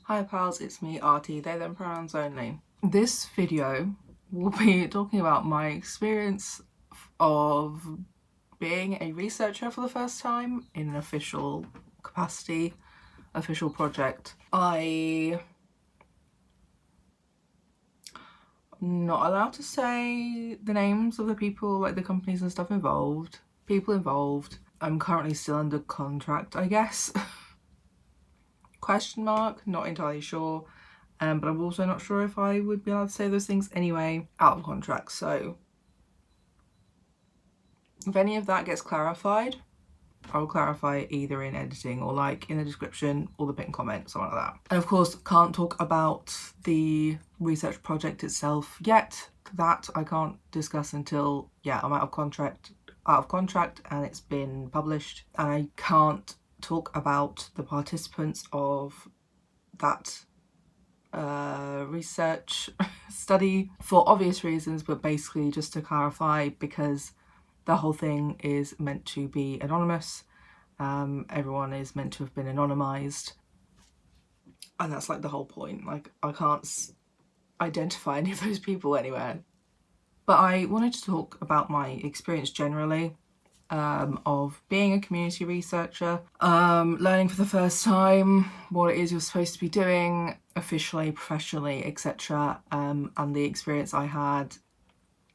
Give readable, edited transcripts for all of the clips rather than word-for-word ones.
Hi pals, it's me, Artie, they them pronouns only. This video will be talking about my experience of being a researcher for the first time in an official capacity, official project. I'm not allowed to say the names of the people, like the companies and stuff involved, people involved. I'm currently still under contract, I guess. Question mark, not entirely sure. But I'm also not sure if I would be allowed to say those things anyway out of contract. So if any of that gets clarified, I'll clarify it either in editing or like in the description or the pinned comment, something like that. And of course, can't talk about the research project itself yet. That I can't discuss until, I'm out of contract and it's been published. And I can't talk about the participants of that research study for obvious reasons, but basically just to clarify, because the whole thing is meant to be anonymous. Everyone is meant to have been anonymized, and that's like the whole point. Like, I can't identify any of those people anywhere. But I wanted to talk about my experience generally of being a community researcher, learning for the first time what it is you're supposed to be doing officially, professionally, etc., and the experience I had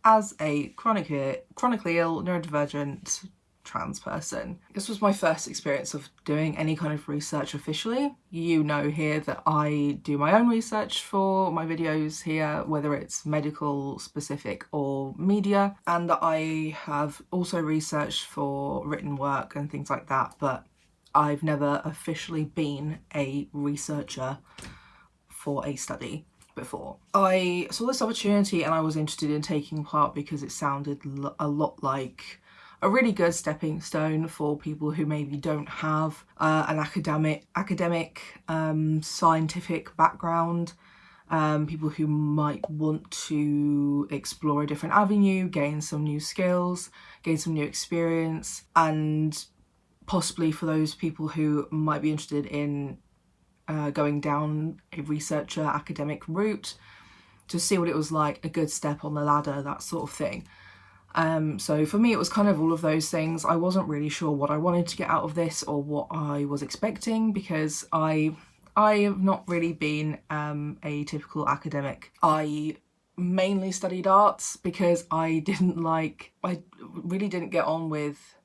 as a chronically ill, neurodivergent trans person. This was my first experience of doing any kind of research officially. You know here that I do my own research for my videos here, whether it's medical specific or media, and that I have also researched for written work and things like that, but I've never officially been a researcher for a study before. I saw this opportunity and I was interested in taking part because it sounded a lot like a really good stepping stone for people who maybe don't have an academic scientific background, people who might want to explore a different avenue, gain some new skills, gain some new experience, and possibly for those people who might be interested in going down a researcher academic route, to see what it was like, a good step on the ladder, that sort of thing. So for me, it was kind of all of those things. I wasn't really sure what I wanted to get out of this or what I was expecting, because I have not really been a typical academic. I mainly studied arts because I really didn't get on with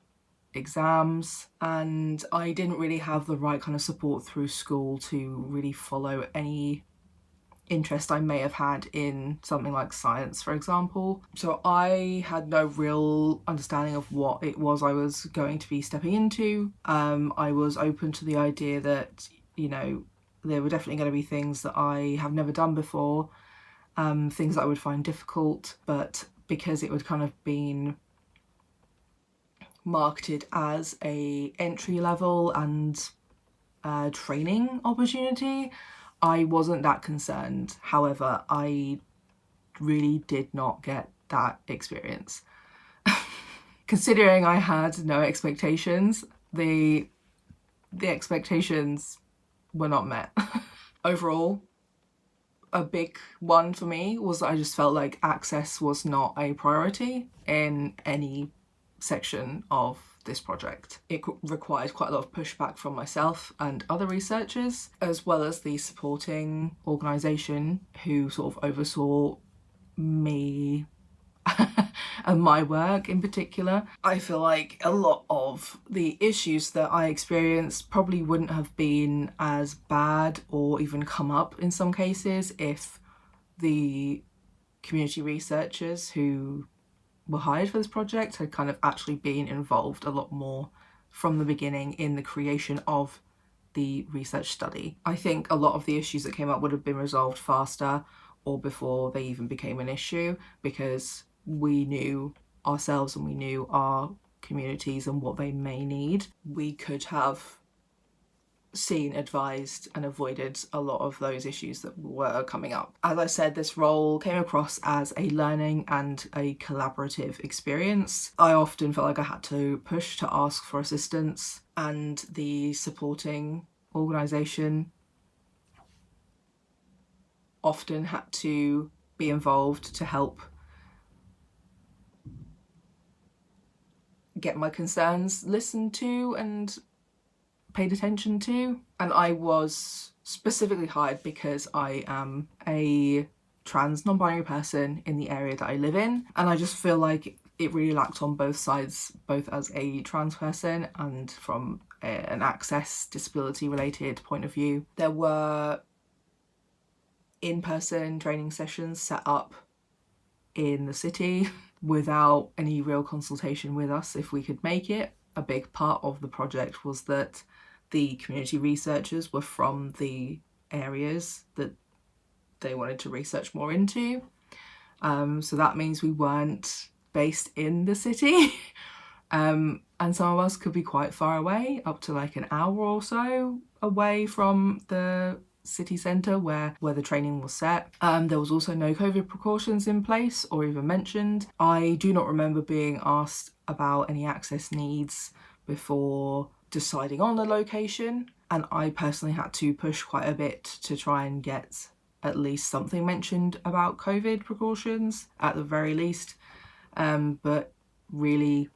exams, and I didn't really have the right kind of support through school to really follow any interest I may have had in something like science, for example. So I had no real understanding of what it was I was going to be stepping into. I was open to the idea that, there were definitely going to be things that I have never done before, things that I would find difficult, but because it would kind of been marketed as a entry level and training opportunity, I wasn't that concerned. However, I really did not get that experience. Considering I had no expectations, the expectations were not met. Overall, a big one for me was that I just felt like access was not a priority in any section of this project. It required quite a lot of pushback from myself and other researchers, as well as the supporting organisation who sort of oversaw me and my work in particular. I feel like a lot of the issues that I experienced probably wouldn't have been as bad or even come up in some cases if the community researchers who were hired for this project had kind of actually been involved a lot more from the beginning in the creation of the research study. I think a lot of the issues that came up would have been resolved faster or before they even became an issue, because we knew ourselves and we knew our communities and what they may need. We could have seen, advised and avoided a lot of those issues that were coming up. As I said, this role came across as a learning and a collaborative experience. I often felt like I had to push to ask for assistance, and the supporting organisation often had to be involved to help get my concerns listened to and paid attention to. And I was specifically hired because I am a trans non-binary person in the area that I live in, and I just feel like it really lacked on both sides, both as a trans person and from an access disability related point of view. There were in-person training sessions set up in the city without any real consultation with us if we could make it. A big part of the project was that the community researchers were from the areas that they wanted to research more into. So that means we weren't based in the city. And some of us could be quite far away, up to like an hour or so away from the city centre where the training was set. There was also no COVID precautions in place or even mentioned. I do not remember being asked about any access needs before deciding on the location, and I personally had to push quite a bit to try and get at least something mentioned about COVID precautions at the very least. But really,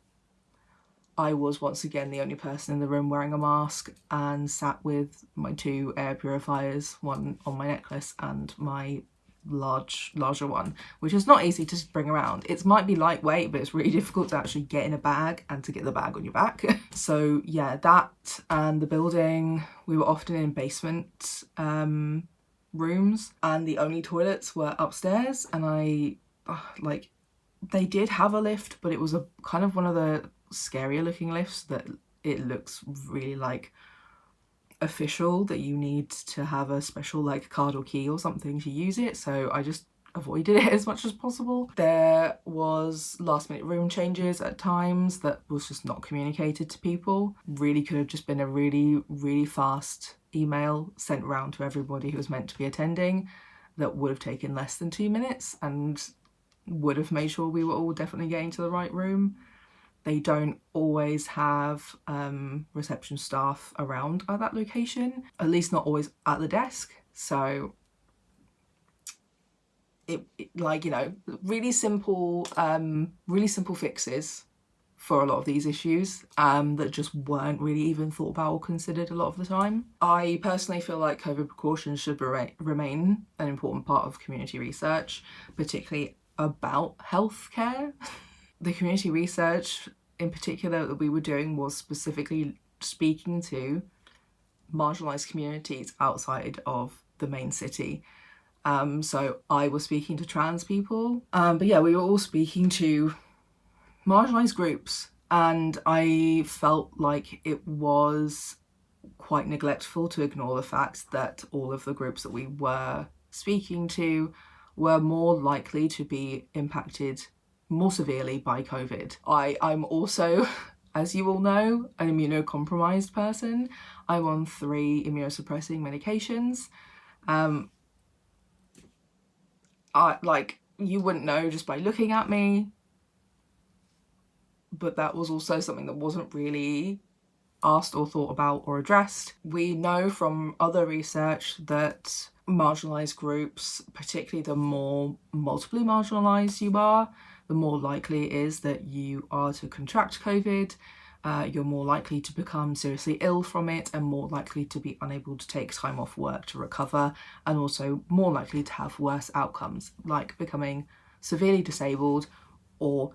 I was once again the only person in the room wearing a mask and sat with my 2 air purifiers, one on my necklace and my larger one, which is not easy to bring around. It might be lightweight, but it's really difficult to actually get in a bag and to get the bag on your back. So yeah, that and the building, we were often in basement rooms, and the only toilets were upstairs, and they did have a lift, but it was a kind of one of the scarier looking lifts that it looks really like official, that you need to have a special like card or key or something to use it, so I just avoided it as much as possible. There was last minute room changes at times that was just not communicated to people. Really could have just been a really fast email sent around to everybody who was meant to be attending that would have taken less than 2 minutes and would have made sure we were all definitely getting to the right room. They don't always have reception staff around at that location, at least not always at the desk. So it like, you know, really simple fixes for a lot of these issues that just weren't really even thought about or considered a lot of the time. I personally feel like COVID precautions should remain an important part of community research, particularly about healthcare. The community research in particular that we were doing was specifically speaking to marginalised communities outside of the main city. So I was speaking to trans people, but yeah, we were all speaking to marginalised groups, and I felt like it was quite neglectful to ignore the fact that all of the groups that we were speaking to were more likely to be impacted more severely by COVID. I'm also, as you all know, an immunocompromised person. I'm on 3 immunosuppressing medications. You wouldn't know just by looking at me, but that was also something that wasn't really asked or thought about or addressed. We know from other research that marginalised groups, particularly the more multiply marginalised you are, the more likely it is that you are to contract COVID. You're more likely to become seriously ill from it and more likely to be unable to take time off work to recover, and also more likely to have worse outcomes like becoming severely disabled or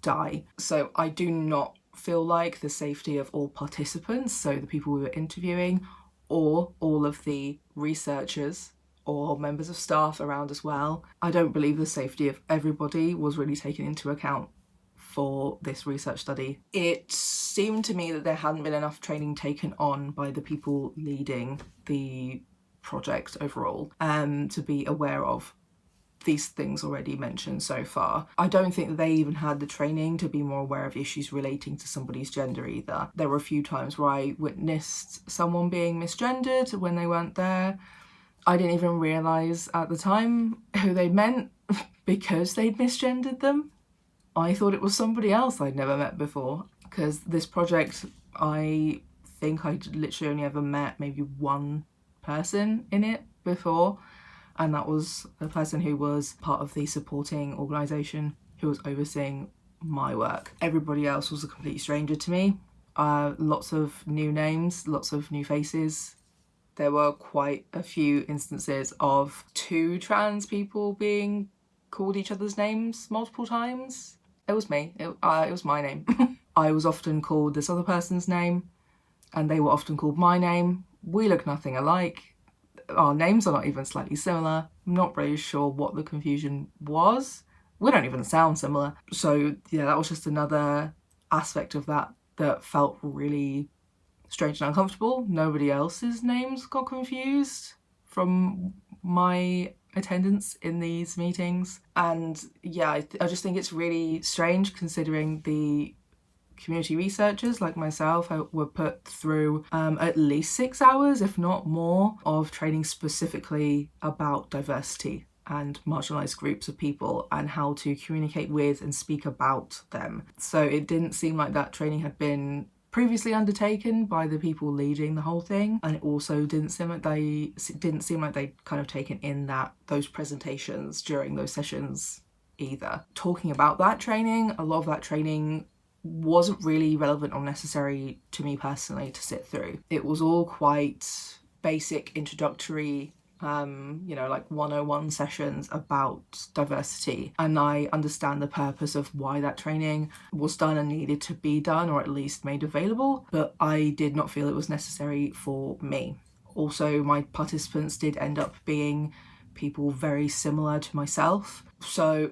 die. So I do not feel like the safety of all participants, so the people we were interviewing, or all of the researchers or members of staff around as well, I don't believe the safety of everybody was really taken into account for this research study. It seemed to me that there hadn't been enough training taken on by the people leading the project overall to be aware of these things already mentioned so far. I don't think that they even had the training to be more aware of issues relating to somebody's gender either. There were a few times where I witnessed someone being misgendered when they weren't there. I didn't even realise at the time who they meant because they'd misgendered them. I thought it was somebody else I'd never met before, because this project, I think I literally only ever met maybe one person in it before. and that was the person who was part of the supporting organisation who was overseeing my work. Everybody else was a complete stranger to me. Lots of new names, lots of new faces. There were quite a few instances of 2 trans people being called each other's names multiple times. It was me. It was my name. I was often called this other person's name, and they were often called my name. We look nothing alike. Our names are not even slightly similar. I'm not really sure what the confusion was. We don't even sound similar. So yeah, that was just another aspect of that felt really strange and uncomfortable. Nobody else's names got confused from my attendance in these meetings. And yeah, I just think it's really strange considering the community researchers like myself were put through at least 6 hours, if not more, of training specifically about diversity and marginalised groups of people and how to communicate with and speak about them. So it didn't seem like that training had been previously undertaken by the people leading the whole thing, and it also didn't seem like they'd kind of taken in those presentations during those sessions either. Talking about that training, a lot of that training wasn't really relevant or necessary to me personally to sit through. It was all quite basic introductory like 101 sessions about diversity, and I understand the purpose of why that training was done and needed to be done, or at least made available, but I did not feel it was necessary for me. Also, my participants did end up being people very similar to myself, so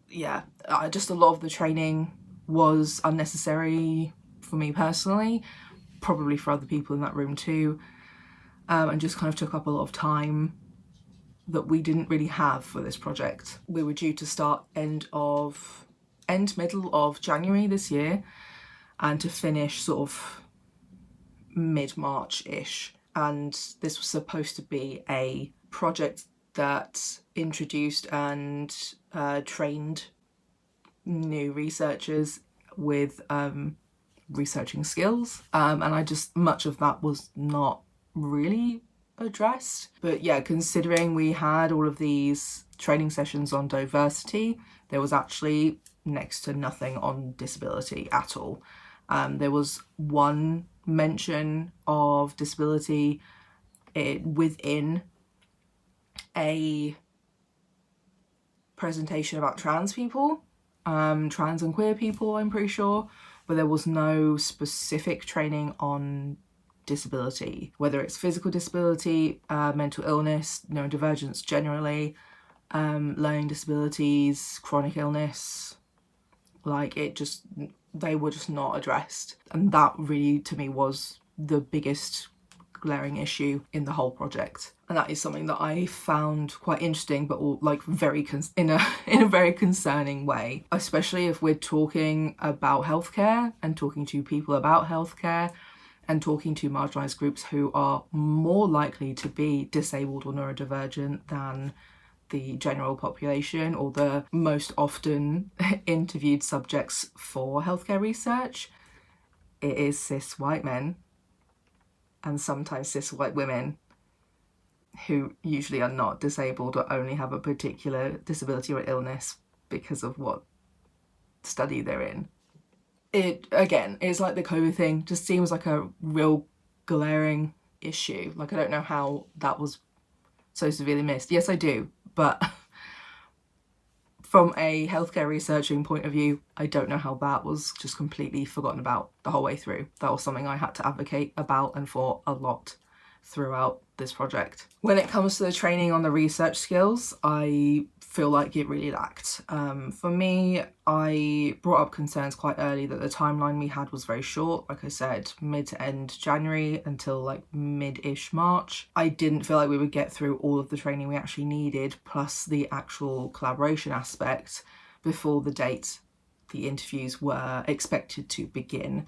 yeah, just a lot of the training was unnecessary for me personally, probably for other people in that room too, and just kind of took up a lot of time that we didn't really have for this project. We were due to start middle of January this year, and to finish sort of mid-March-ish. And this was supposed to be a project that introduced and trained new researchers with researching skills, and much of that was not really addressed. But yeah, considering we had all of these training sessions on diversity, there was actually next to nothing on disability at all. There was one mention of disability within a presentation about trans people, trans and queer people, I'm pretty sure, but there was no specific training on disability, whether it's physical disability, mental illness, neurodivergence generally, learning disabilities, chronic illness. They were just not addressed, and that really to me was the biggest glaring issue in the whole project. And that is something that I found quite interesting, but in a very concerning way, especially if we're talking about healthcare and talking to people about healthcare and talking to marginalised groups who are more likely to be disabled or neurodivergent than the general population, or the most often interviewed subjects for healthcare research. It is cis white men and sometimes cis white women who usually are not disabled or only have a particular disability or illness because of what study they're in. It, again, is like the COVID thing, just seems like a real glaring issue. I don't know how that was so severely missed. Yes, I do, but from a healthcare researching point of view, I don't know how that was just completely forgotten about the whole way through. That was something I had to advocate about and for a lot throughout this project. When it comes to the training on the research skills, I feel like it really lacked. For me, I brought up concerns quite early that the timeline we had was very short. Like I said, mid to end January until mid-ish March. I didn't feel like we would get through all of the training we actually needed, plus the actual collaboration aspect, before the date the interviews were expected to begin.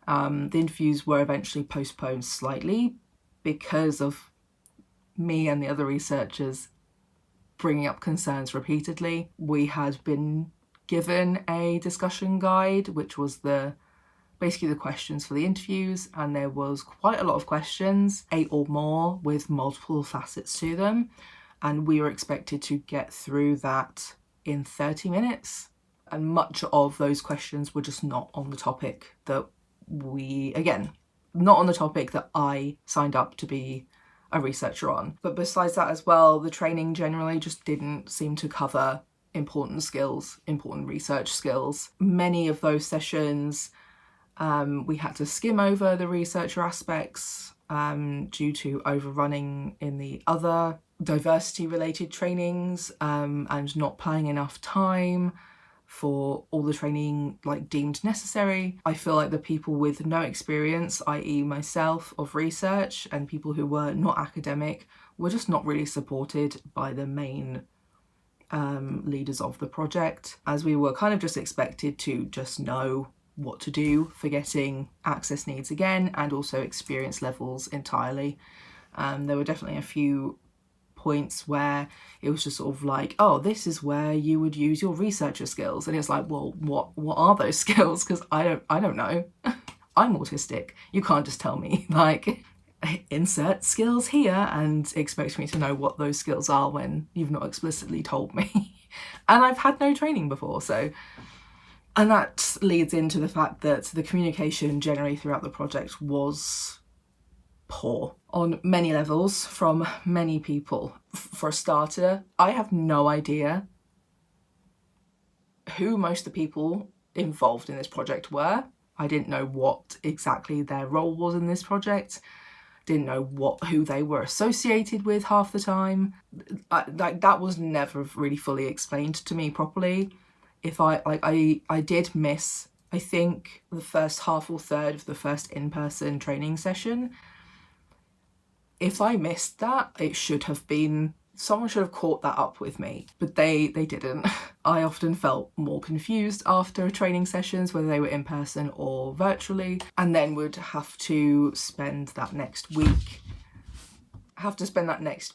The interviews were eventually postponed slightly because of me and the other researchers bringing up concerns repeatedly. We had been given a discussion guide, which was the basically the questions for the interviews, and there was quite a lot of questions, 8 or more, with multiple facets to them, and we were expected to get through that in 30 minutes. And much of those questions were just not on the topic that not on the topic that I signed up to be a researcher on. But besides that as well, the training generally just didn't seem to cover important skills, important research skills. Many of those sessions, we had to skim over the researcher aspects due to overrunning in the other diversity related trainings and not planning enough time for all the training deemed necessary. I feel like the people with no experience, i.e. myself, of research, and people who were not academic were just not really supported by the main leaders of the project, as we were kind of just expected to just know what to do for getting access needs again, and also experience levels entirely. There were definitely a few points where it was just sort of like, oh, this is where you would use your researcher skills, and it's like, well, what are those skills? Because I don't know. I'm autistic. You can't just tell me insert skills here and expect me to know what those skills are when you've not explicitly told me. And I've had no training before, so. And that leads into the fact that the communication generally throughout the project was poor on many levels from many people. For a starter, I have no idea who most of the people involved in this project were. I didn't know what exactly their role was in this project. Didn't know who they were associated with half the time. That was never really fully explained to me properly. If I did miss, I think, the first half or third of the first in-person training session. If I missed that, someone should have caught that up with me, but they didn't. I often felt more confused after training sessions, whether they were in person or virtually, and then would have to spend that next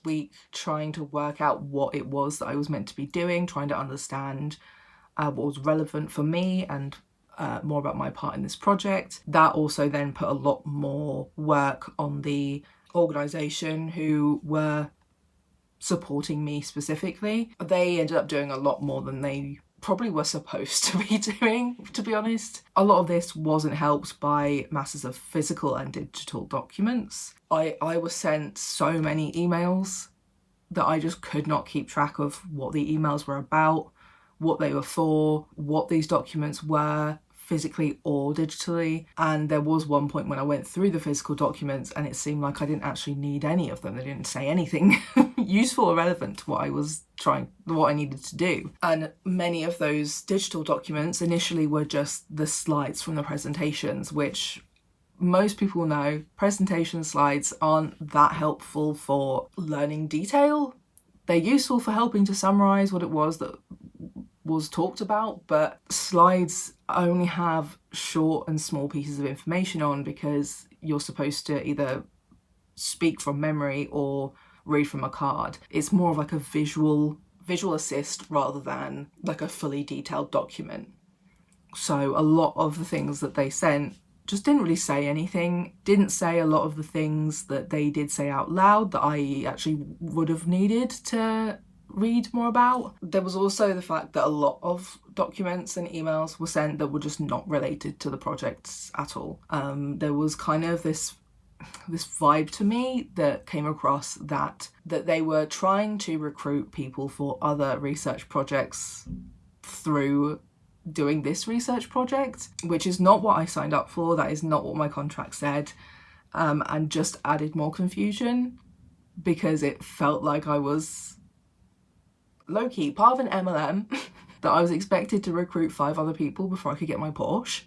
week trying to work out what it was that I was meant to be doing, trying to understand what was relevant for me and more about my part in this project. That also then put a lot more work on the organisation who were supporting me specifically. They ended up doing a lot more than they probably were supposed to be doing, to be honest. A lot of this wasn't helped by masses of physical and digital documents. I was sent so many emails that I just could not keep track of what the emails were about, what they were for, what these documents were, physically or digitally. And there was one point when I went through the physical documents and it seemed like I didn't actually need any of them. They didn't say anything useful or relevant to what I needed to do. And many of those digital documents initially were just the slides from the presentations, which most people know presentation slides aren't that helpful for learning detail. They're useful for helping to summarize what it was that was talked about, but slides only have short and small pieces of information on, because you're supposed to either speak from memory or read from a card. It's more of like a visual assist rather than like a fully detailed document. So a lot of the things that they sent just didn't really say anything, didn't say a lot of the things that they did say out loud that I actually would have needed to read more about. There was also the fact that a lot of documents and emails were sent that were just not related to the projects at all. There was kind of this vibe to me that came across that they were trying to recruit people for other research projects through doing this research project, which is not what I signed up for. That is not what my contract said, and just added more confusion, because it felt like I was low-key part of an MLM that I was expected to recruit 5 other people before I could get my Porsche.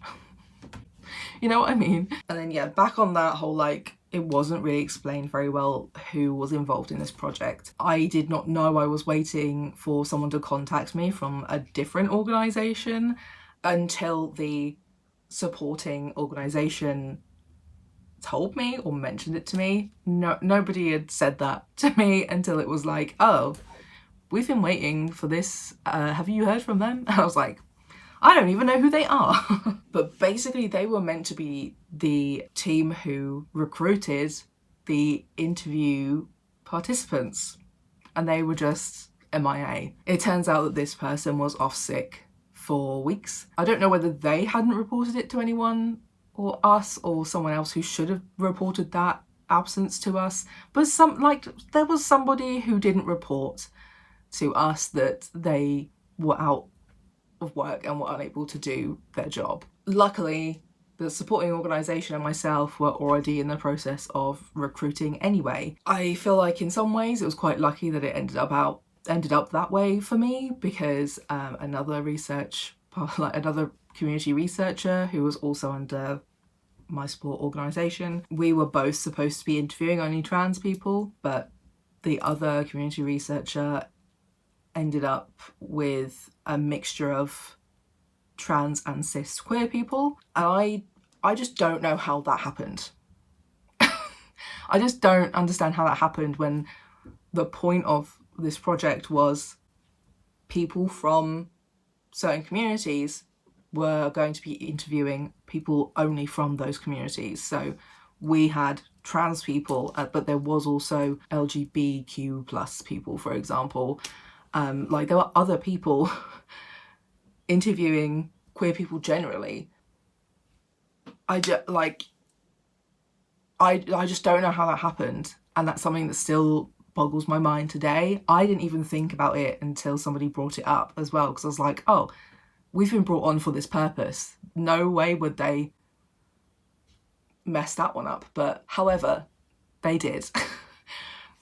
You know what I mean? And then yeah, back on that whole it wasn't really explained very well who was involved in this project. I did not know I was waiting for someone to contact me from a different organisation until the supporting organisation told me or mentioned it to me. Nobody had said that to me until it was like, oh, we've been waiting for this. Have you heard from them? And I was like, I don't even know who they are. But basically they were meant to be the team who recruited the interview participants, and they were just MIA. It turns out that this person was off sick for weeks. I don't know whether they hadn't reported it to anyone or us or someone else who should have reported that absence to us, but there was somebody who didn't report to us that they were out of work and were unable to do their job. Luckily, the supporting organisation and myself were already in the process of recruiting anyway. I feel like in some ways it was quite lucky that it ended up that way for me, because another community researcher who was also under my support organisation, we were both supposed to be interviewing only trans people, but the other community researcher ended up with a mixture of trans and cis queer people, and I just don't know how that happened. I just don't understand how that happened when the point of this project was people from certain communities were going to be interviewing people only from those communities. So we had trans people, but there was also LGBTQ plus people, for example. There were other people interviewing queer people generally. I just don't know how that happened, and that's something that still boggles my mind today. I didn't even think about it until somebody brought it up as well, because I was like, oh, we've been brought on for this purpose. No way would they mess that one up. But however, they did.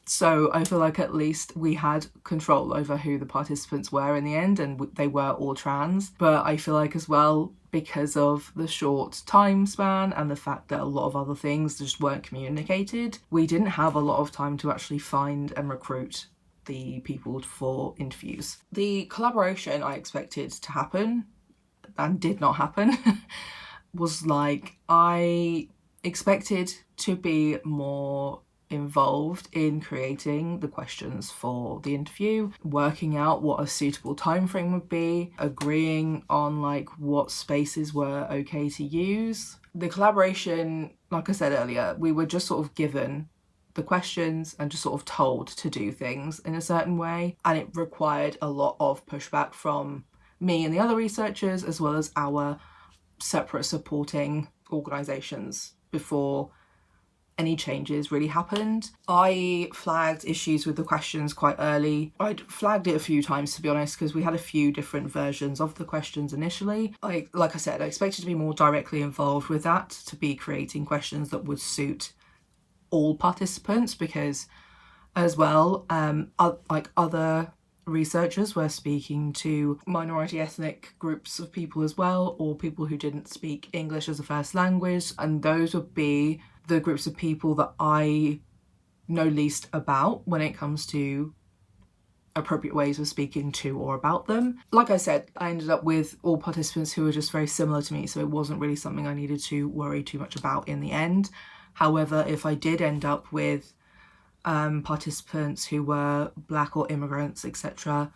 So I feel like at least we had control over who the participants were in the end, and they were all trans. But I feel like as well, because of the short time span and the fact that a lot of other things just weren't communicated, we didn't have a lot of time to actually find and recruit the people for interviews. The collaboration I expected to happen and did not happen was I expected to be more involved in creating the questions for the interview, working out what a suitable time frame would be, agreeing on what spaces were okay to use. The collaboration, like I said earlier, we were just sort of given the questions and just sort of told to do things in a certain way, and it required a lot of pushback from me and the other researchers, as well as our separate supporting organisations, before any changes really happened. I flagged issues with the questions quite early. I'd flagged it a few times, to be honest, because we had a few different versions of the questions initially. Like I said, I expected to be more directly involved with that, to be creating questions that would suit all participants, because as well, other researchers were speaking to minority ethnic groups of people as well, or people who didn't speak English as a first language, and those would be the groups of people that I know least about when it comes to appropriate ways of speaking to or about them. Like I said, I ended up with all participants who were just very similar to me, so it wasn't really something I needed to worry too much about in the end. However, if I did end up with participants who were Black or immigrants, etc.,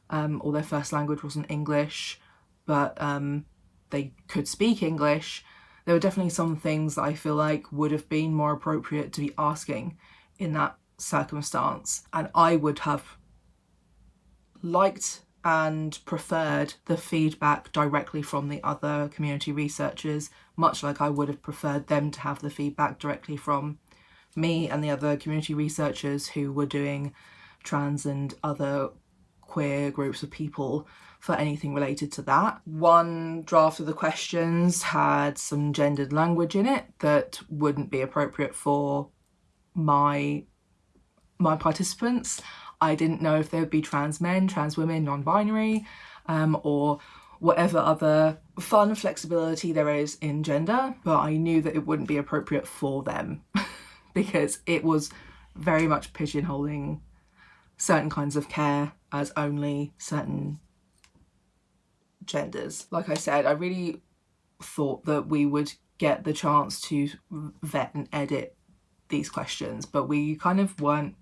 or their first language wasn't English, but they could speak English, there were definitely some things that I feel like would have been more appropriate to be asking in that circumstance. And I would have liked and preferred the feedback directly from the other community researchers, much like I would have preferred them to have the feedback directly from me and the other community researchers who were doing trans and other queer groups of people for anything related to that. One draft of the questions had some gendered language in it that wouldn't be appropriate for my participants. I didn't know if there would be trans men, trans women, non-binary, or whatever other fun flexibility there is in gender, but I knew that it wouldn't be appropriate for them because it was very much pigeonholing certain kinds of care as only certain genders. Like I said, I really thought that we would get the chance to vet and edit these questions, but we kind of weren't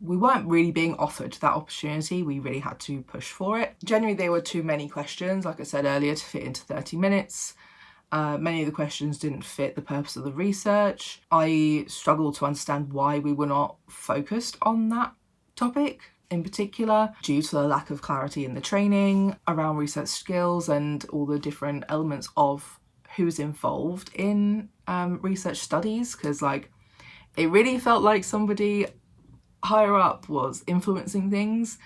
we weren't really being offered that opportunity. We really had to push for it. Generally, there were too many questions, like I said earlier, to fit into 30 minutes. Many of the questions didn't fit the purpose of the research. I struggled to understand why we were not focused on that topic in particular, due to the lack of clarity in the training around research skills and all the different elements of who's involved in research studies, because it really felt like somebody higher up was influencing things,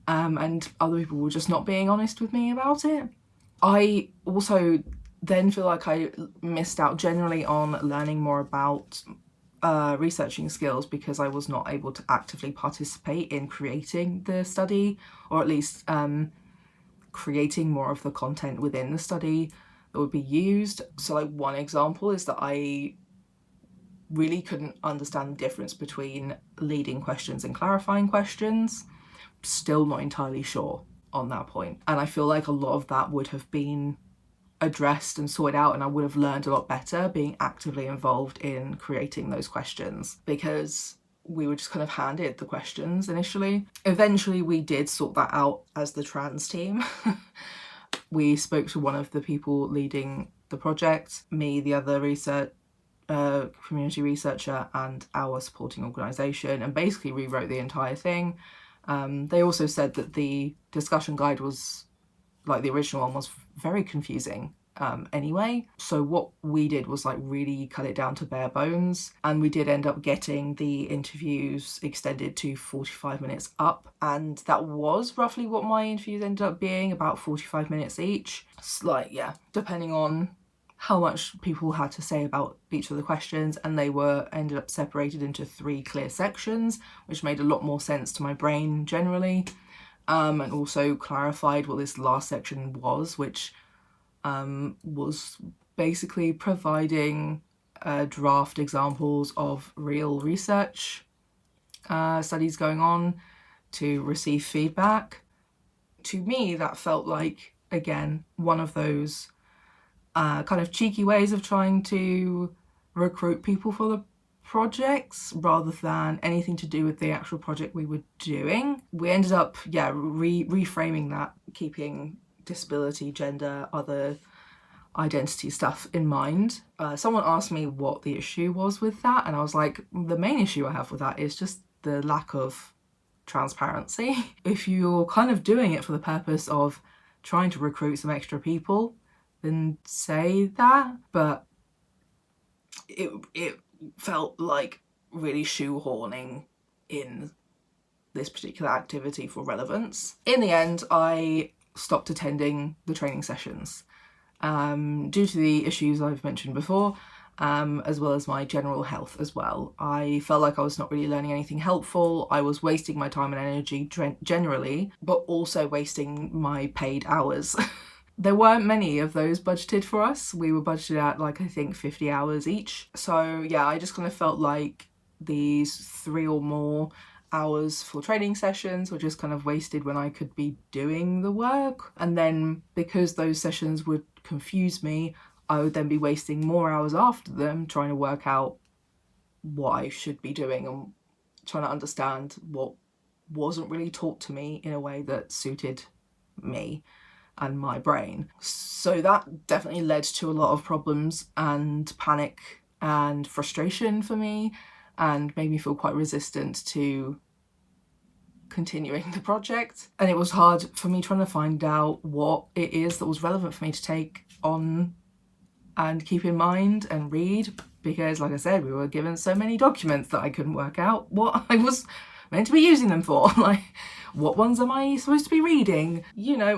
and other people were just not being honest with me about it. I also then feel like I missed out generally on learning more about researching skills because I was not able to actively participate in creating the study, or at least creating more of the content within the study that would be used. So one example is that I really couldn't understand the difference between leading questions and clarifying questions. Still not entirely sure on that point. And I feel like a lot of that would have been addressed and sorted out, and I would have learned a lot better being actively involved in creating those questions, because we were just kind of handed the questions initially. Eventually we did sort that out as the trans team. We spoke to one of the people leading the project, me, the other community researcher, and our supporting organisation, and basically rewrote the entire thing. They also said that the discussion guide was, like the original one, was very confusing anyway. So what we did was really cut it down to bare bones, and we did end up getting the interviews extended to 45 minutes up, and that was roughly what my interviews ended up being, about 45 minutes each. Depending on how much people had to say about each of the questions, and they ended up separated into 3 clear sections, which made a lot more sense to my brain generally, and also clarified what this last section was, which was basically providing draft examples of real research studies going on to receive feedback. To me, that felt like, again, one of those kind of cheeky ways of trying to recruit people for the projects rather than anything to do with the actual project we were doing. We ended up reframing that, keeping disability, gender, other identity stuff in mind. Someone asked me what the issue was with that, and I was like, the main issue I have with that is just the lack of transparency. If you're kind of doing it for the purpose of trying to recruit some extra people, then say that, but it felt like really shoehorning in this particular activity for relevance. In the end, I stopped attending the training sessions due to the issues I've mentioned before, as well as my general health as well. I felt like I was not really learning anything helpful. I was wasting my time and energy generally, but also wasting my paid hours. There weren't many of those budgeted for us. We were budgeted at I think 50 hours each. So yeah, I just kind of felt like these 3 or more hours for training sessions were just kind of wasted when I could be doing the work. And then because those sessions would confuse me, I would then be wasting more hours after them trying to work out what I should be doing and trying to understand what wasn't really taught to me in a way that suited me and my brain. So that definitely led to a lot of problems and panic and frustration for me, and made me feel quite resistant to continuing the project. And it was hard for me trying to find out what it is that was relevant for me to take on and keep in mind and read, because like I said, we were given so many documents that I couldn't work out what I was meant to be using them for. What ones am I supposed to be reading?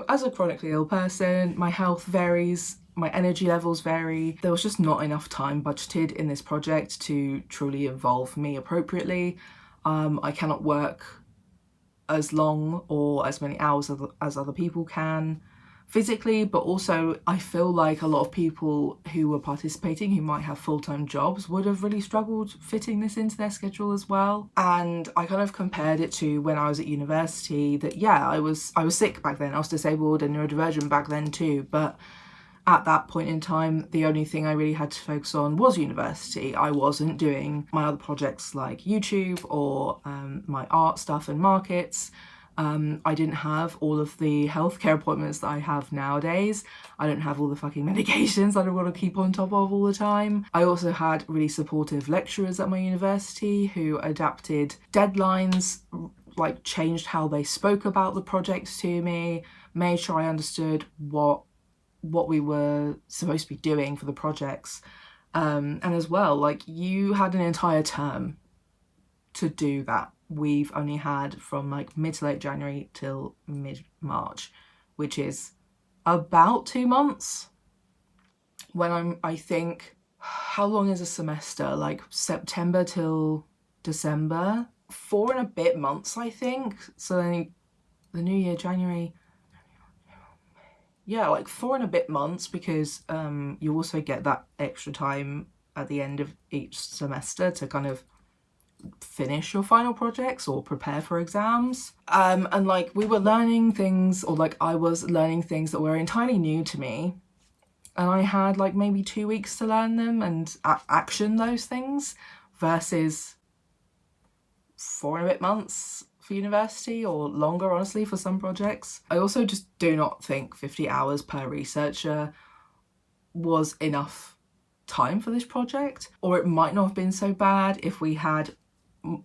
As a chronically ill person, my health varies, my energy levels vary. There was just not enough time budgeted in this project to truly involve me appropriately. I cannot work as long or as many hours as other people can physically, but also I feel like a lot of people who were participating who might have full-time jobs would have really struggled fitting this into their schedule as well. And I kind of compared it to when I was at university, that I was sick back then, I was disabled and neurodivergent back then too, but At that point in time, the only thing I really had to focus on was university. I wasn't doing my other projects like YouTube or my art stuff and markets. I didn't have all of the healthcare appointments that I have nowadays. I don't have all the fucking medications that I've got to keep on top of all the time. I also had really supportive lecturers at my university who adapted deadlines, like changed how they spoke about the projects to me, made sure I understood what we were supposed to be doing for the projects. And as well, like, you had an entire term to do that. We've only had from like mid to late January till mid-March, which is about 2 months. When I think, how long is a semester? Like September till December? 4 and a bit months, I think. So then the new year, January, yeah, like 4 and a bit months, because you also get that extra time at the end of each semester to kind of finish your final projects or prepare for exams. And like, we were learning things, or like I was learning things that were entirely new to me, and I had like maybe 2 weeks to learn them and action those things, versus 4 and a bit months for university, or longer honestly for some projects. I also just do not think 50 hours per researcher was enough time for this project, or it might not have been so bad if we had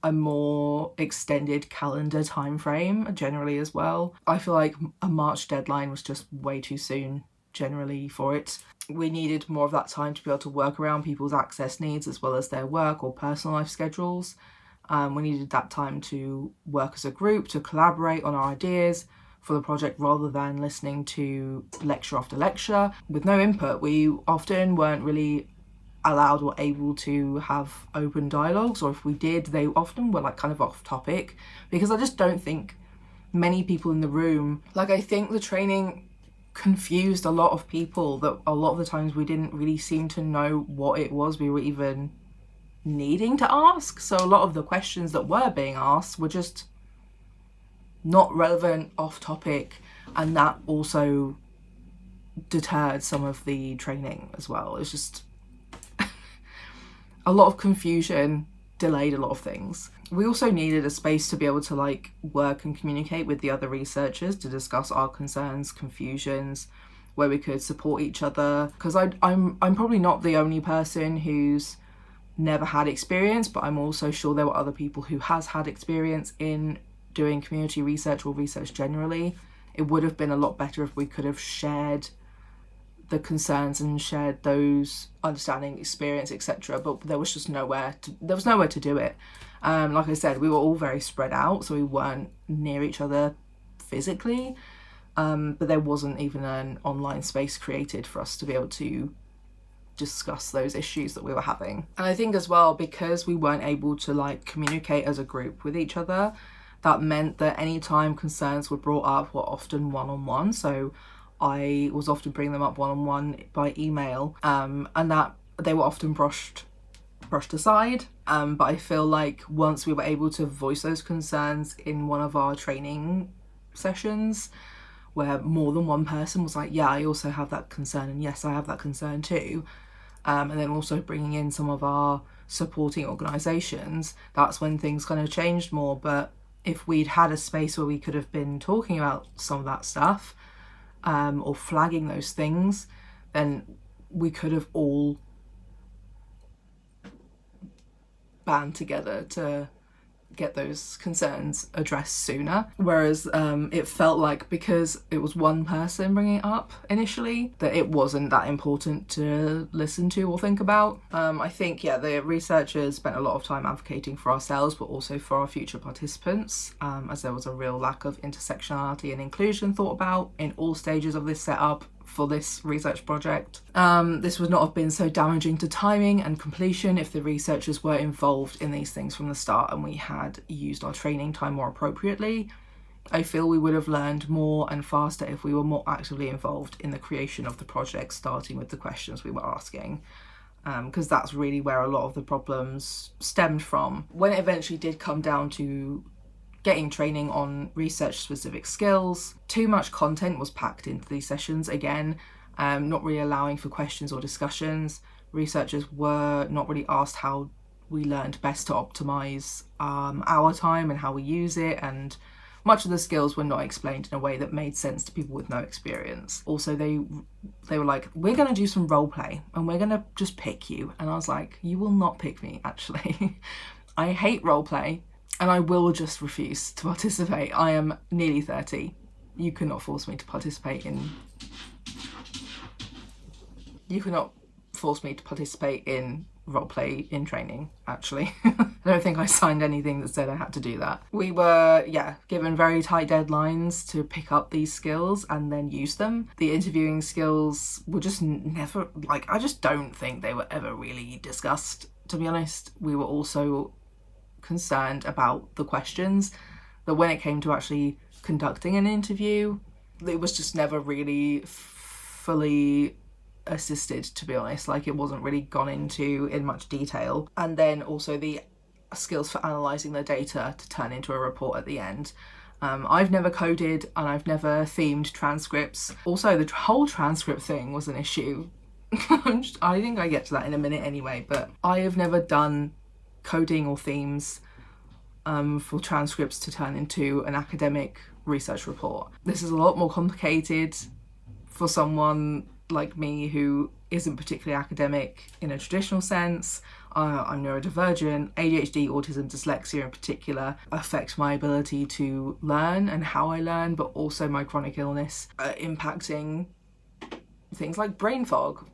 a more extended calendar time frame generally as well. I feel like a March deadline was just way too soon generally for it. We needed more of that time to be able to work around people's access needs as well as their work or personal life schedules. We needed that time to work as a group, to collaborate on our ideas for the project, rather than listening to lecture after lecture with no input. We often weren't really allowed or able to have open dialogues, or if we did, they often were like kind of off topic, because I just don't think many people in the room, like, I think the training confused a lot of people, that a lot of the times we didn't really seem to know what it was we were even needing to ask. So a lot of the questions that were being asked were just not relevant, off topic, and that also deterred some of the training as well. It's just a lot of confusion, delayed a lot of things. We also needed a space to be able to like work and communicate with the other researchers to discuss our concerns, confusions, where we could support each other, because I'm probably not the only person who's never had experience, but I'm also sure there were other people who has had experience in doing community research or research generally. It would have been a lot better if we could have shared the concerns and shared those understanding, experience, etc. But there was just nowhere to do it. Like I said, we were all very spread out, so we weren't near each other physically, but there wasn't even an online space created for us to be able to discuss those issues that we were having. And I think as well, because we weren't able to like communicate as a group with each other, that meant that any time concerns were brought up were often one-on-one. So I was often bringing them up one-on-one by email, and that they were often brushed aside. But I feel like once we were able to voice those concerns in one of our training sessions, where more than one person was like, yeah, I also have that concern, and yes, I have that concern too, and then also bringing in some of our supporting organisations, that's when things kind of changed more. But if we'd had a space where we could have been talking about some of that stuff, or flagging those things, then we could have all band together to get those concerns addressed sooner. Whereas it felt like, because it was one person bringing it up initially, that it wasn't that important to listen to or think about. I think, yeah, the researchers spent a lot of time advocating for ourselves, but also for our future participants, as there was a real lack of intersectionality and inclusion thought about in all stages of this setup for this research project. This would not have been so damaging to timing and completion if the researchers were involved in these things from the start and we had used our training time more appropriately. I feel we would have learned more and faster if we were more actively involved in the creation of the project, starting with the questions we were asking, because that's really where a lot of the problems stemmed from. When it eventually did come down to getting training on research specific skills, too much content was packed into these sessions again, not really allowing for questions or discussions. Researchers were not really asked how we learned best to optimise our time and how we use it, and much of the skills were not explained in a way that made sense to people with no experience. Also, they were like, we're going to do some role play and we're going to just pick you. And I was like, you will not pick me, actually. I hate role play and I will just refuse to participate. I am nearly 30. You cannot force me to participate in... You cannot force me to participate in roleplay in training, actually. I don't think I signed anything that said I had to do that. We were, given very tight deadlines to pick up these skills and then use them. The interviewing skills were just never, I just don't think they were ever really discussed, to be honest. We were also concerned about the questions, that when it came to actually conducting an interview, it was just never really fully assisted, to be honest. It wasn't really gone into in much detail. And then also the skills for analysing the data to turn into a report at the end. I've never coded and I've never themed transcripts. Also, the whole transcript thing was an issue. I think I get to that in a minute anyway, but I have never done coding or themes for transcripts to turn into an academic research report. This is a lot more complicated for someone like me who isn't particularly academic in a traditional sense. I'm neurodivergent. ADHD, autism, dyslexia in particular affect my ability to learn and how I learn, but also my chronic illness impacting things like brain fog,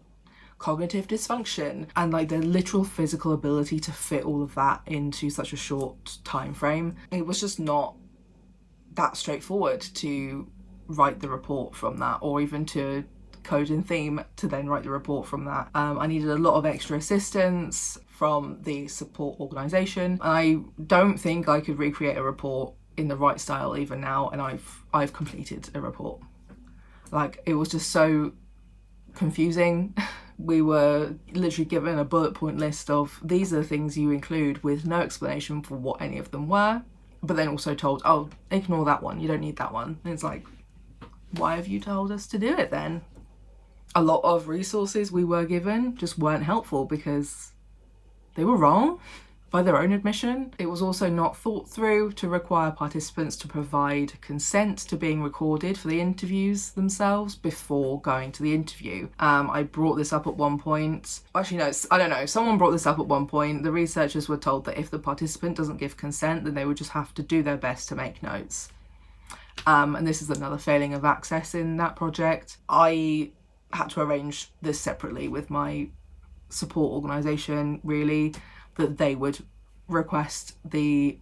cognitive dysfunction, and the literal physical ability to fit all of that into such a short time frame. It was just not that straightforward to write the report from that, or even to code and theme to then write the report from that. I needed a lot of extra assistance from the support organisation. I don't think I could recreate a report in the right style even now, and I've completed a report. It was just so confusing. We were literally given a bullet point list of these are the things you include, with no explanation for what any of them were, but then also told, oh, ignore that one, you don't need that one. And it's why have you told us to do it then? A lot of resources we were given just weren't helpful because they were wrong by their own admission. It was also not thought through to require participants to provide consent to being recorded for the interviews themselves before going to the interview. I brought this up at one point. Actually, no, I don't know. Someone brought this up at one point. The researchers were told that if the participant doesn't give consent, then they would just have to do their best to make notes. And this is another failing of access in that project. I had to arrange this separately with my support organisation, really, that they would request the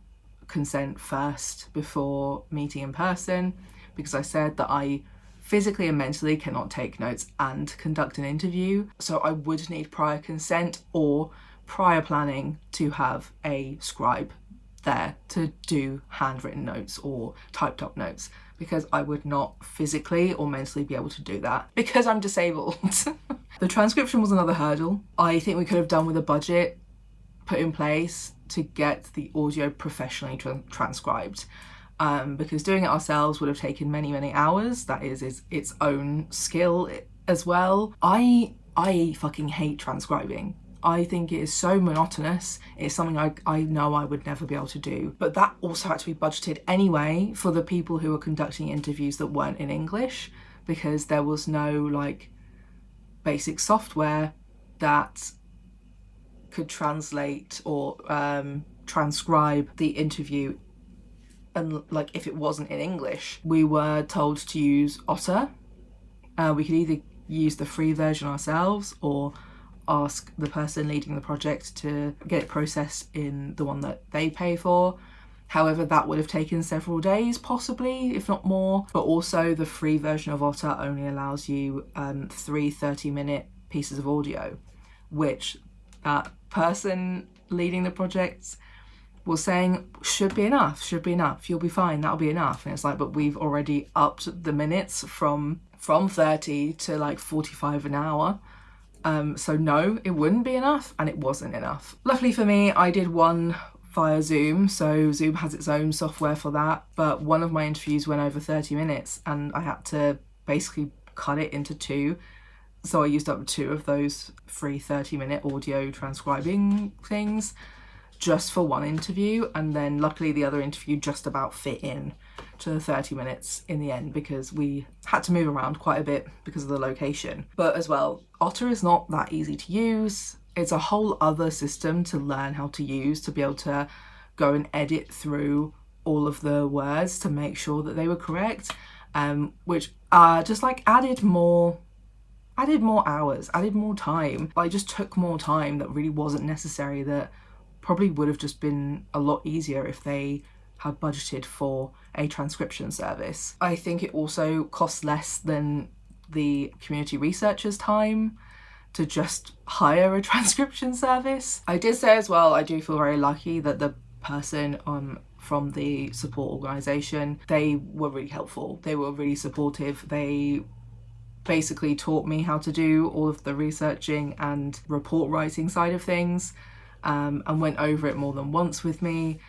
consent first before meeting in person, because I said that I physically and mentally cannot take notes and conduct an interview. So I would need prior consent or prior planning to have a scribe there to do handwritten notes or typed up notes, because I would not physically or mentally be able to do that because I'm disabled. The transcription was another hurdle. I think we could have done with a budget put in place to get the audio professionally transcribed, because doing it ourselves would have taken many, many hours. That is its own skill as well. I fucking hate transcribing. I think it is so monotonous. It's something I know I would never be able to do. But that also had to be budgeted anyway for the people who were conducting interviews that weren't in English, because there was no basic software that could translate or transcribe the interview. And if it wasn't in English, we were told to use Otter. We could either use the free version ourselves or ask the person leading the project to get it processed in the one that they pay for. However, that would have taken several days, possibly, if not more. But also the free version of Otter only allows you 3 30-minute pieces of audio, which that person leading the project was saying should be enough, you'll be fine, that'll be enough. And it's but we've already upped the minutes from 30 to 45 an hour. So no, it wouldn't be enough, and it wasn't enough. Luckily for me, I did one via Zoom, so Zoom has its own software for that, but one of my interviews went over 30 minutes and I had to basically cut it into 2 So I used up 2 of those free 30-minute audio transcribing things just for one interview, and then luckily the other interview just about fit in to the 30 minutes in the end because we had to move around quite a bit because of the location. But as well, Otter is not that easy to use. It's a whole other system to learn how to use, to be able to go and edit through all of the words to make sure that they were correct, which just like added more hours, added more time. Like, just took more time that really wasn't necessary, that probably would have just been a lot easier if they had budgeted for a transcription service. I think it also costs less than the community researchers' time to just hire a transcription service. I did say as well, I do feel very lucky that the person from the support organisation, they were really helpful. They were really supportive. They basically taught me how to do all of the researching and report writing side of things, and went over it more than once with me,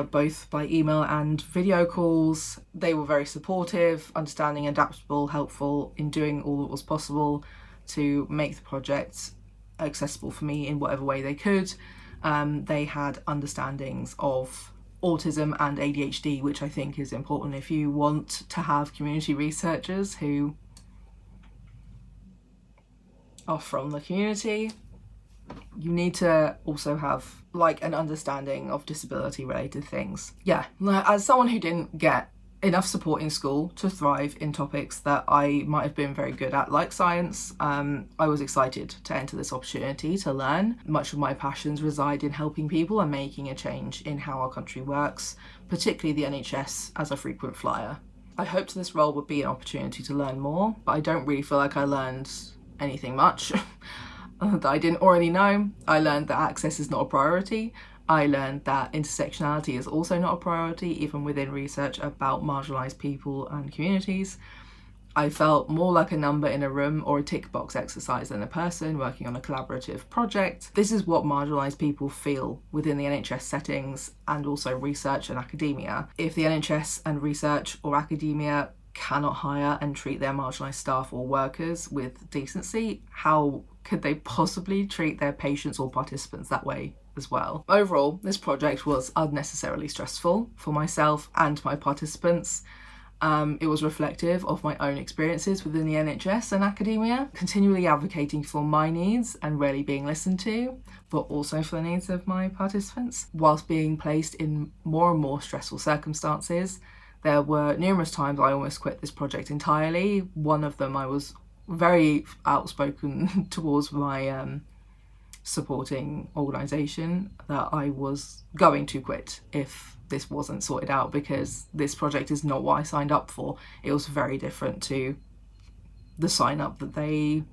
both by email and video calls. They were very supportive, understanding, adaptable, helpful in doing all that was possible to make the project accessible for me in whatever way they could. They had understandings of autism and ADHD, which I think is important if you want to have community researchers who are from the community. You need to also have like an understanding of disability related things. Yeah, as someone who didn't get enough support in school to thrive in topics that I might have been very good at, like science, I was excited to enter this opportunity to learn. Much of my passions reside in helping people and making a change in how our country works, particularly the NHS as a frequent flyer. I hoped this role would be an opportunity to learn more, but I don't really feel like I learned anything much that I didn't already know. I learned that access is not a priority. I learned that intersectionality is also not a priority, even within research about marginalised people and communities. I felt more like a number in a room or a tick box exercise than a person working on a collaborative project. This is what marginalised people feel within the NHS settings and also research and academia. If the NHS and research or academia cannot hire and treat their marginalised staff or workers with decency, how could they possibly treat their patients or participants that way as well? Overall, this project was unnecessarily stressful for myself and my participants. It was reflective of my own experiences within the NHS and academia, continually advocating for my needs and rarely being listened to, but also for the needs of my participants, whilst being placed in more and more stressful circumstances. There were numerous times I almost quit this project entirely. One of them I was very outspoken towards my supporting organisation that I was going to quit if this wasn't sorted out, because this project is not what I signed up for. It was very different to the sign up that they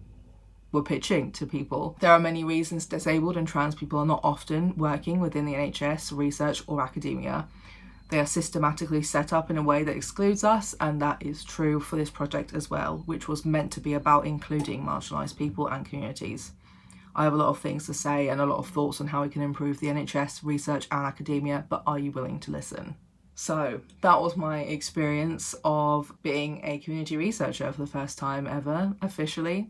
were pitching to people. There are many reasons disabled and trans people are not often working within the NHS, research or academia. They are systematically set up in a way that excludes us, and that is true for this project as well, which was meant to be about including marginalised people and communities. I have a lot of things to say and a lot of thoughts on how we can improve the NHS, research and academia, but are you willing to listen? So that was my experience of being a community researcher for the first time ever, officially.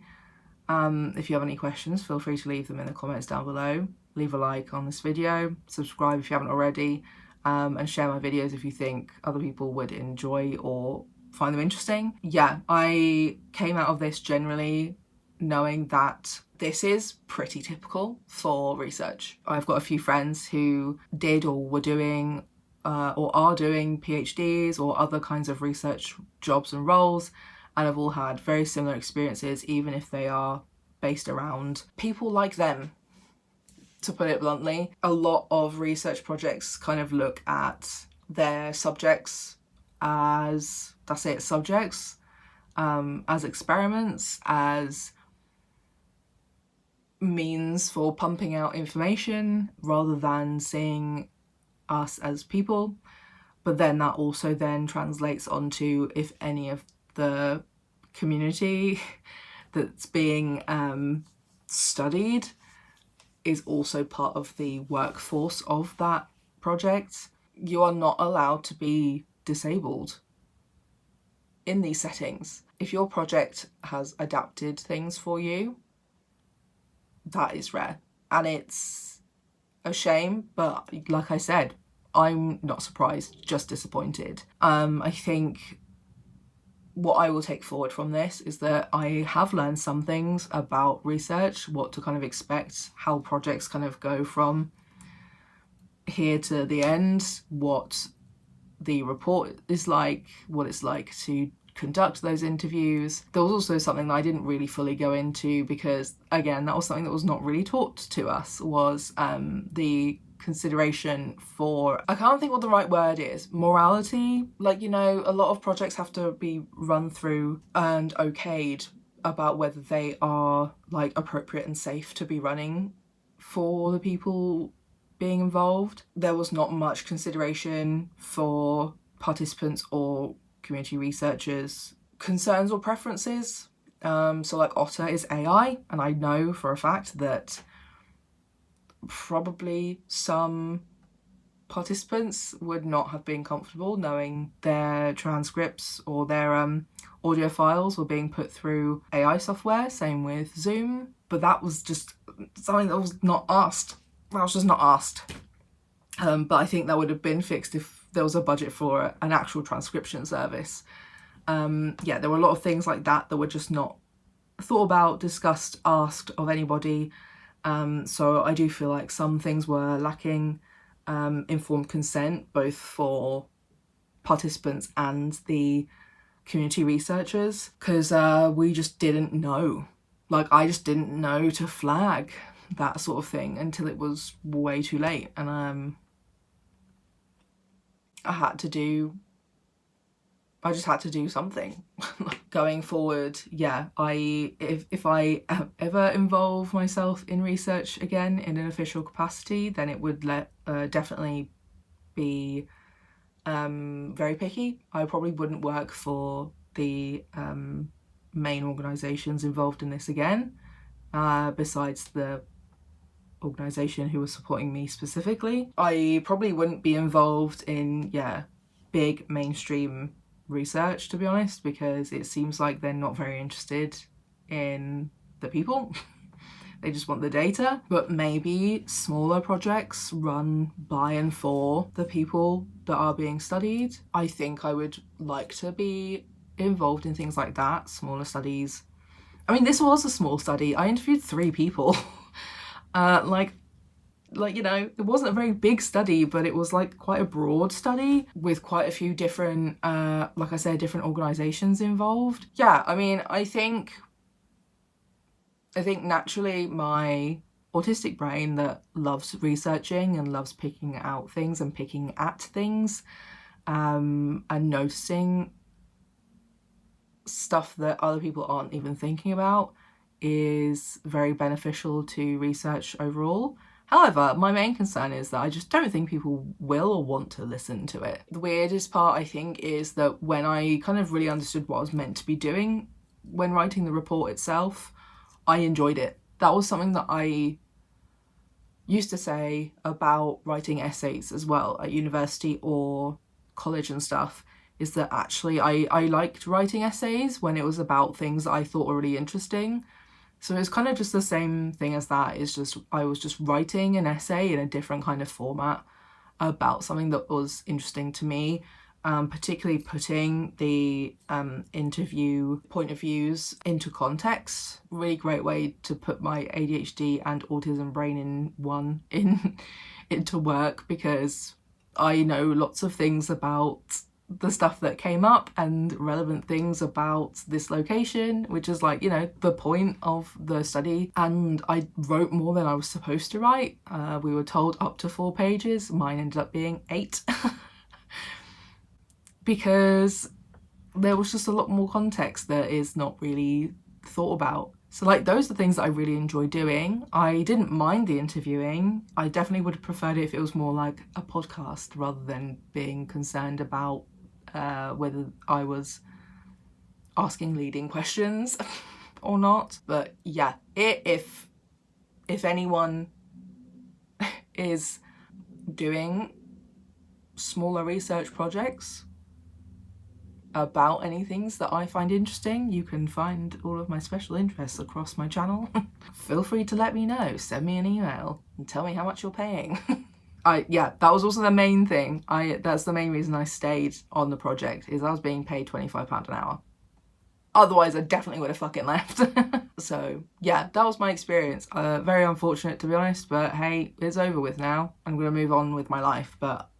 If you have any questions, feel free to leave them in the comments down below. Leave a like on this video, subscribe if you haven't already, and share my videos if you think other people would enjoy or find them interesting. Yeah, I came out of this generally knowing that this is pretty typical for research. I've got a few friends who did or were doing or are doing PhDs or other kinds of research jobs and roles, and have all had very similar experiences, even if they are based around people like them. To put it bluntly, a lot of research projects kind of look at their subjects as, that's it, subjects, as experiments, as means for pumping out information rather than seeing us as people. But then that also then translates onto if any of the community that's being studied is also part of the workforce of that project. You are not allowed to be disabled in these settings. if your project has adapted things for you, that is rare. And it's a shame, but like I said, I'm not surprised, just disappointed. I think what I will take forward from this is that I have learned some things about research, what to kind of expect, how projects kind of go from here to the end, what the report is like, what it's like to conduct those interviews. There was also something that I didn't really fully go into because, again, that was something that was not really taught to us, was the consideration for, I can't think what the right word is, morality. Like, you know, a lot of projects have to be run through and okayed about whether they are like appropriate and safe to be running for the people being involved. There was not much consideration for participants or community researchers' concerns or preferences. So like Otter is AI, and I know for a fact that probably some participants would not have been comfortable knowing their transcripts or their audio files were being put through AI software, same with Zoom. But that was just something that was not asked. That was just not asked. But I think that would have been fixed if there was a budget for an actual transcription service. Yeah, there were a lot of things like that that were just not thought about, discussed, asked of anybody. So I do feel like some things were lacking informed consent, both for participants and the community researchers, because we just didn't know. Like, I just didn't know to flag that sort of thing until it was way too late, and I just had to do something. Going forward, yeah, if I ever involve myself in research again in an official capacity, then it would definitely be very picky. I probably wouldn't work for the main organisations involved in this again, besides the organisation who was supporting me specifically. I probably wouldn't be involved in, big mainstream research, to be honest, because it seems like they're not very interested in the people. They just want the data. But maybe smaller projects run by and for the people that are being studied. I think I would like to be involved in things like that, smaller studies. I mean, this was a small study. I interviewed 3 people. You know, it wasn't a very big study, but it was like quite a broad study with quite a few different, like I said, different organisations involved. Yeah, I mean, I think naturally my autistic brain that loves researching and loves picking out things and picking at things, and noticing stuff that other people aren't even thinking about, is very beneficial to research overall. However, my main concern is that I just don't think people will or want to listen to it. The weirdest part, I think, is that when I kind of really understood what I was meant to be doing when writing the report itself, I enjoyed it. That was something that I used to say about writing essays as well at university or college and stuff, is that actually I liked writing essays when it was about things that I thought were really interesting. So it's kind of just the same thing as that. It's just, I was just writing an essay in a different kind of format about something that was interesting to me, particularly putting the interview point of views into context. Really great way to put my ADHD and autism brain into work, because I know lots of things about the stuff that came up and relevant things about this location, which is like, you know, the point of the study. And I wrote more than I was supposed to write. We were told up to 4 pages. Mine ended up being 8 because there was just a lot more context that is not really thought about. So like, those are the things that I really enjoy doing. I didn't mind the interviewing. I definitely would have preferred it if it was more like a podcast rather than being concerned about whether I was asking leading questions or not. But yeah, if anyone is doing smaller research projects, about any things that I find interesting, you can find all of my special interests across my channel. Feel free to let me know, send me an email and tell me how much you're paying. Yeah, that was also the main thing. That's the main reason I stayed on the project, is I was being paid £25 an hour. Otherwise, I definitely would have fucking left. So yeah, that was my experience. Very unfortunate, to be honest, but hey, it's over with now. I'm gonna move on with my life, but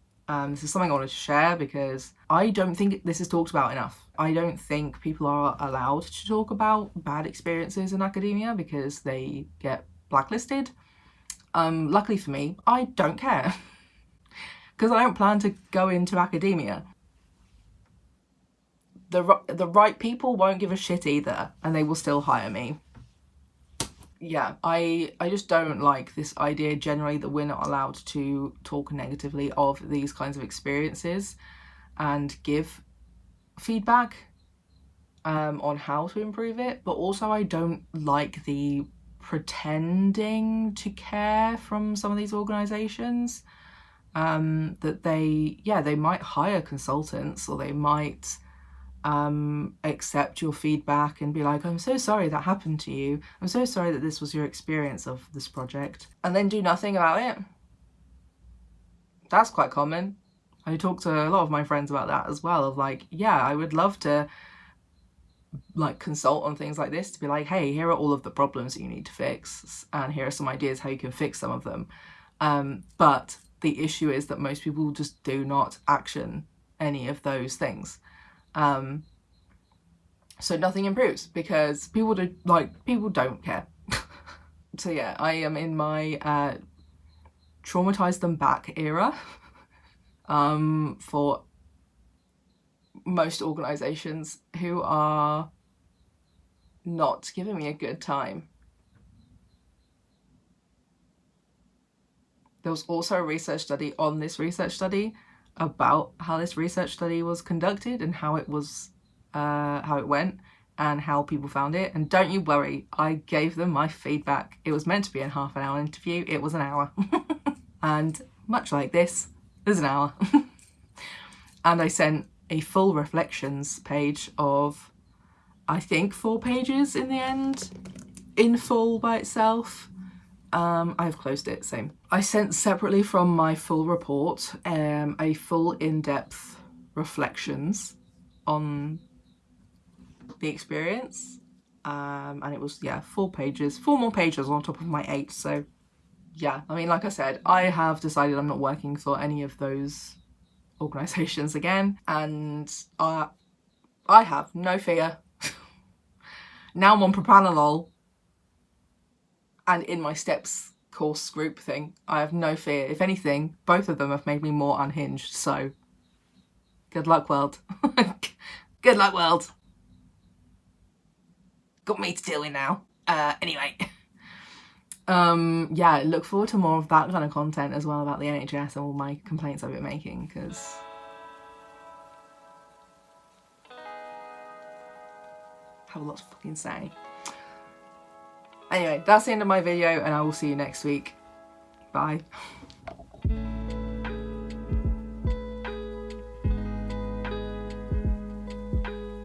this is something I wanted to share because I don't think this is talked about enough. I don't think people are allowed to talk about bad experiences in academia because they get blacklisted. Luckily for me, I don't care because I don't plan to go into academia. The right people won't give a shit either, and they will still hire me. Yeah, I just don't like this idea generally that we're not allowed to talk negatively of these kinds of experiences and give feedback on how to improve it. But also I don't like the pretending to care from some of these organisations, that they might hire consultants, or they might accept your feedback and be like, I'm so sorry that happened to you, I'm so sorry that this was your experience of this project, and then do nothing about it. That's quite common. I talk to a lot of my friends about that as well, of like, yeah, I would love to like consult on things like this, to be like, hey, here are all of the problems that you need to fix, and here are some ideas how you can fix some of them. But the issue is that most people just do not action any of those things. So nothing improves because people don't care. So yeah, I am in my traumatise them back era for most organisations who are not giving me a good time. There was also a research study on this research study about how this research study was conducted and how it went and how people found it. And don't you worry, I gave them my feedback. It was meant to be a half-an-hour interview. It was an hour. And much like this, it was an hour. And I sent a full reflections page of, I think, 4 pages in the end, in full by itself. I've closed it, same. I sent separately from my full report a full in-depth reflections on the experience, and it was, yeah, 4 pages, 4 more pages on top of my 8. So yeah, I mean, like I said, I have decided I'm not working for any of those organisations again, and I have no fear. Now I'm on propranolol and in my steps course group thing, I have no fear. If anything, both of them have made me more unhinged, so good luck, world. Good luck, world. Got me to deal with now. Anyway. Yeah, look forward to more of that kind of content as well about the NHS and all my complaints I've been making, because I have a lot to fucking say. Anyway, that's the end of my video, and I will see you next week. Bye.